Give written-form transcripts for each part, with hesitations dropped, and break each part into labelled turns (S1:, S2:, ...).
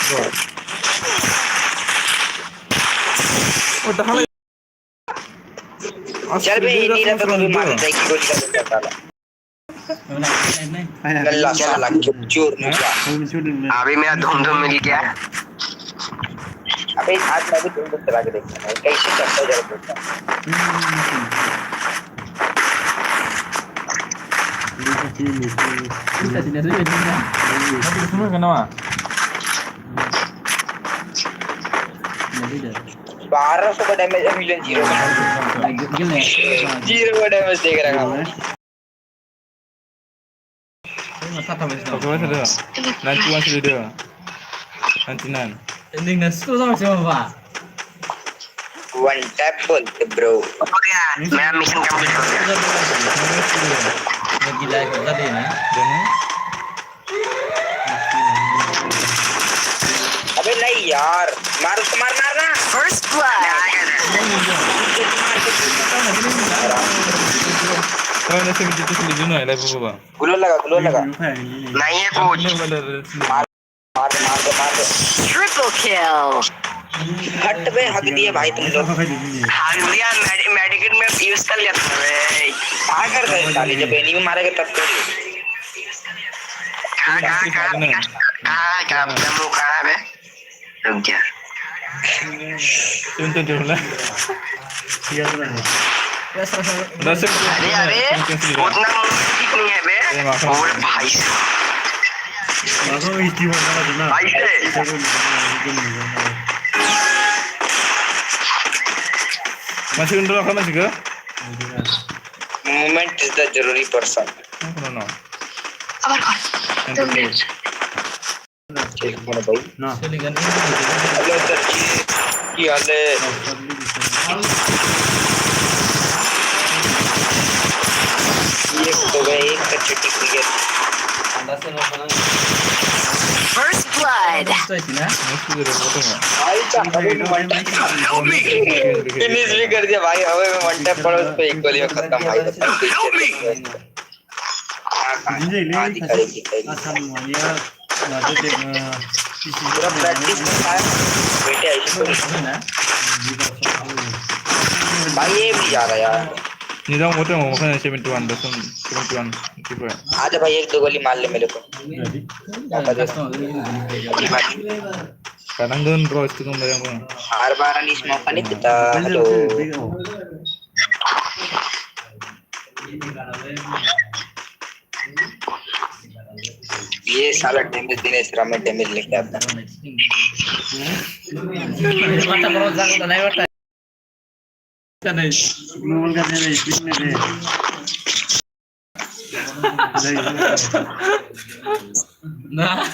S1: Oh, tahan.
S2: चल बे नीला तो तुम्हें मार देगी गोली का बच्चा साला गल्ला साला चोर नुचा
S3: अभी मेरा धुम मिल गया
S2: अबे हाथ में भी तुम चला के देखना है कैसे चलता जरा देखना
S1: Semua kenapa?
S2: 1200 का डैमेज है मिलियन जीरो का डैमेज देख रहा हूं
S1: Oke, sudah. Nanti masih sudah. Nanti nan.
S4: Ending na school sama siapa pak?
S2: One tap बोलते ब्रो
S3: हो गया मेरा मिशन कंप्लीट हो गया
S4: Gila itu tadi ya.
S1: Dan
S2: अबे नहीं यार मार उसको मारना
S3: first blood
S1: kalau nasi itu sudah jenuh ya, live apa?
S2: Glow लगा
S3: नहीं है कुछ
S2: मार दे
S3: ट्रिपल किल
S2: हट बे हक दिए भाई तुम लोग
S3: हार्डिया मेडिकेट में यूज कर लिया था रे
S2: क्या कर रहे हो साले जब एनिमी मारेगा तब तो
S3: कहाँ वो कहाँ है रुक जा
S1: Sebentar dulu lah. Nasi
S3: अरे उतना ठीक नहीं है बे और भाई भाई से
S1: masih untuk apa masih ke?
S2: Movement is the जरूरी पर्सन
S1: No.
S3: अबर कौन
S2: ठीक है भाई
S4: Selingan
S2: हेलो सर जी की हाल है ये तो गए एक कच्ची clear
S3: first blood
S4: itu sih na.
S1: Masih sudah foto nggak?
S2: भाई का फिनिश भी कर दिया भाई हवे में वन टैप पड़ा उस पे एक गोली में खत्म भाई पूरा प्रैक्टिस में आया बेटे ऐसे तो
S4: Ini na.
S2: भाई ये भी जा रहा है यार
S1: Ini dong foto mau kan 71 dosen 71 gitu ya.
S2: आजा भाई एक दो गोली मार ले मेरे को
S1: Kadang kan bro itu kan barang bro.
S2: हर बार अनीस मौका नहीं देता हेलो ये साला डैमेज देने से में डैमेज लेके आता है
S4: Mata perozak udah naik warta. Kan deh. Nah.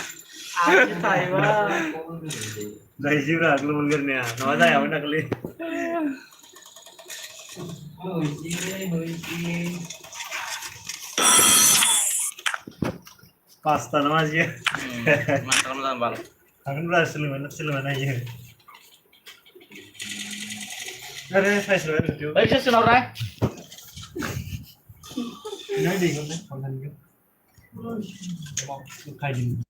S5: Pasta nama aja.
S4: Mantap kamu bang.
S5: Aku berhasil mana aja. Ada saya sudah itu.
S4: Baik sih Nora.
S5: Ini di konten konten gitu. Kayak gini.